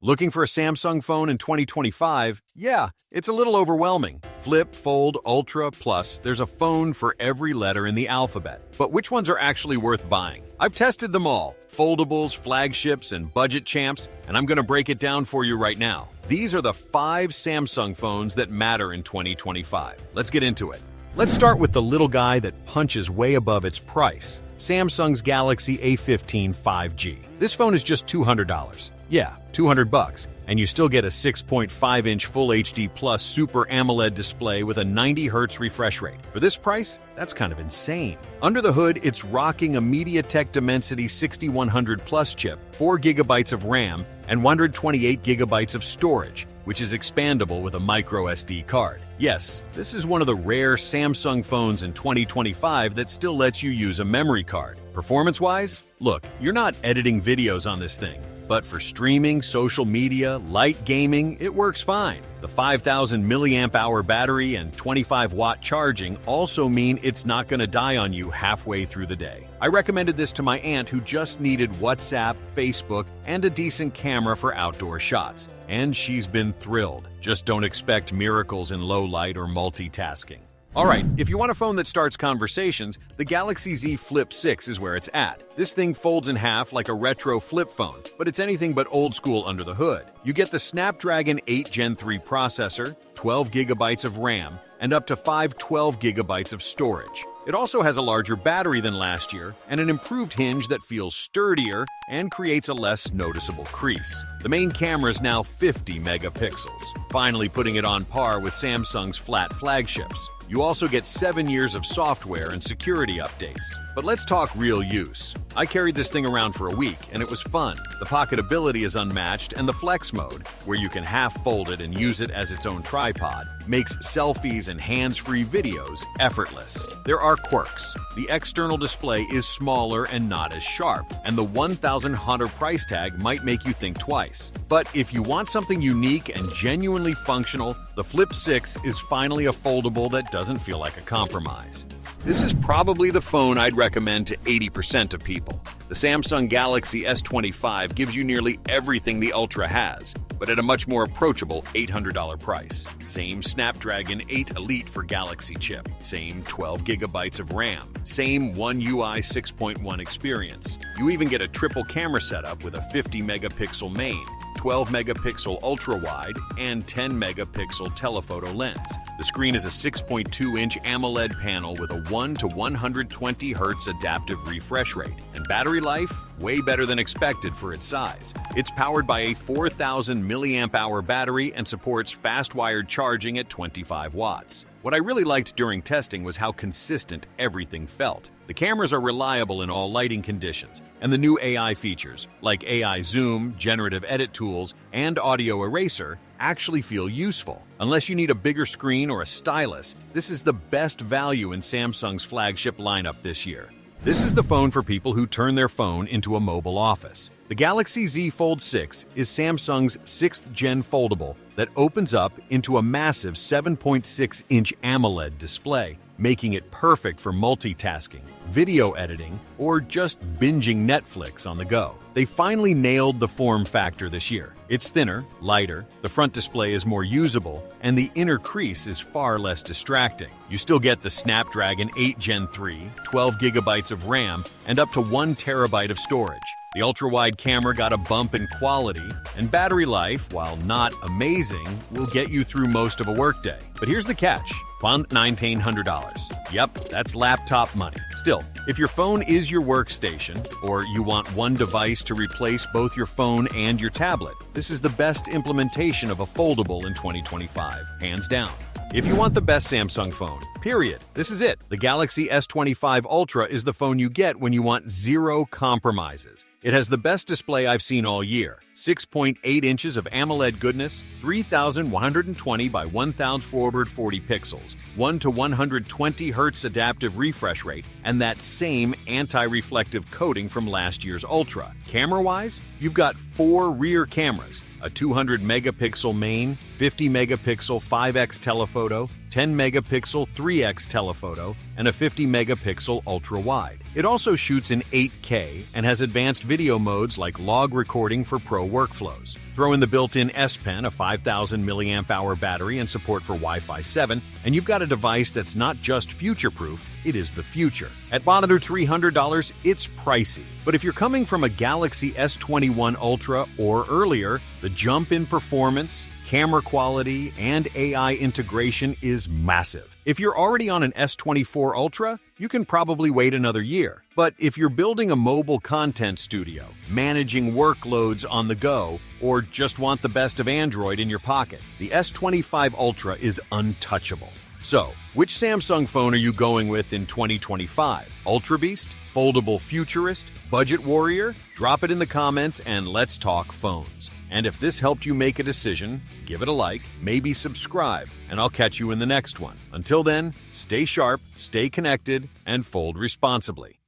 Looking for a Samsung phone in 2025? Yeah, it's a little overwhelming. Flip, Fold, Ultra, Plus, there's a phone for every letter in the alphabet. But which ones are actually worth buying? I've tested them all, foldables, flagships, and budget champs, and I'm going to break it down for you right now. These are the 5 Samsung phones that matter in 2025. Let's get into it. Let's start with the little guy that punches way above its price. Samsung's Galaxy A15 5G. This phone is just $200. Yeah, $200, and you still get a 6.5-inch Full HD Plus Super AMOLED display with a 90Hz refresh rate. For this price, that's kind of insane. Under the hood, it's rocking a MediaTek Dimensity 6100 Plus chip, 4 GB of RAM, and 128 GB of storage, which is expandable with a micro SD card. Yes, this is one of the rare Samsung phones in 2025 that still lets you use a memory card. Performance-wise, look, you're not editing videos on this thing. But for streaming, social media, light gaming, it works fine. The 5,000 milliamp hour battery and 25-watt charging also mean it's not going to die on you halfway through the day. I recommended this to my aunt who just needed WhatsApp, Facebook, and a decent camera for outdoor shots. And she's been thrilled. Just don't expect miracles in low light or multitasking. Alright, if you want a phone that starts conversations, the Galaxy Z Flip 6 is where it's at. This thing folds in half like a retro flip phone, but it's anything but old school under the hood. You get the Snapdragon 8 Gen 3 processor, 12 GB of RAM, and up to 512 GB of storage. It also has a larger battery than last year, and an improved hinge that feels sturdier and creates a less noticeable crease. The main camera is now 50 megapixels, finally putting it on par with Samsung's flat flagships. You also get 7 years of software and security updates. But let's talk real use. I carried this thing around for a week, and it was fun. The pocketability is unmatched, and the flex mode, where you can half fold it and use it as its own tripod, makes selfies and hands-free videos effortless. There are quirks. The external display is smaller and not as sharp, and the $1,000 price tag might make you think twice. But if you want something unique and genuinely functional, the Flip 6 is finally a foldable that doesn't feel like a compromise. This is probably the phone I'd recommend to 80% of people. The Samsung Galaxy S25 gives you nearly everything the Ultra has, but at a much more approachable $800 price. Same Snapdragon 8 Elite for Galaxy chip, same 12 GB of RAM, same One UI 6.1 experience. You even get a triple camera setup with a 50 megapixel main, 12 megapixel ultra-wide, and 10 megapixel telephoto lens. The screen is a 6.2-inch AMOLED panel with a 1 to 120 Hz adaptive refresh rate, and battery life, way better than expected for its size. It's powered by a 4,000 milliamp hour battery and supports fast-wired charging at 25 watts. What I really liked during testing was how consistent everything felt. The cameras are reliable in all lighting conditions, and the new AI features, like AI Zoom, generative edit tools, and audio eraser, actually feel useful. Unless you need a bigger screen or a stylus, this is the best value in Samsung's flagship lineup this year. This is the phone for people who turn their phone into a mobile office. The Galaxy Z Fold 6 is Samsung's 6th gen foldable that opens up into a massive 7.6-inch AMOLED display, making it perfect for multitasking, video editing, or just binging Netflix on the go. They finally nailed the form factor this year. It's thinner, lighter, the front display is more usable, and the inner crease is far less distracting. You still get the Snapdragon 8 Gen 3, 12 GB of RAM, and up to 1 TB of storage. The ultra-wide camera got a bump in quality, and battery life, while not amazing, will get you through most of a workday. But here's the catch. $1,900. Yep, that's laptop money. Still, if your phone is your workstation, or you want one device to replace both your phone and your tablet, this is the best implementation of a foldable in 2025, hands down. If you want the best Samsung phone, period, this is it. The Galaxy S25 Ultra is the phone you get when you want zero compromises. It has the best display I've seen all year. 6.8 inches of AMOLED goodness, 3,120 by 1,440 pixels, 1 to 120 Hz adaptive refresh rate, and that same anti-reflective coating from last year's Ultra. Camera-wise, you've got 4 rear cameras, a 200 megapixel main, 50 megapixel 5x telephoto, 10 megapixel 3x telephoto, and a 50 megapixel ultra wide. It also shoots in 8K and has advanced video modes like log recording for pro workflows. Throw in the built-in S Pen, a 5,000 mAh battery, and support for Wi-Fi 7, and you've got a device that's not just future-proof, it is the future. At under $300, it's pricey. But if you're coming from a Galaxy S21 Ultra or earlier, the jump in performance, camera quality, and AI integration is massive. If you're already on an S24 Ultra, you can probably wait another year. But if you're building a mobile content studio, managing workloads on the go, or just want the best of Android in your pocket, the S25 Ultra is untouchable. So, which Samsung phone are you going with in 2025? Ultra Beast? Foldable Futurist? Budget Warrior? Drop it in the comments and let's talk phones. And if this helped you make a decision, give it a like, maybe subscribe, and I'll catch you in the next one. Until then, stay sharp, stay connected, and fold responsibly.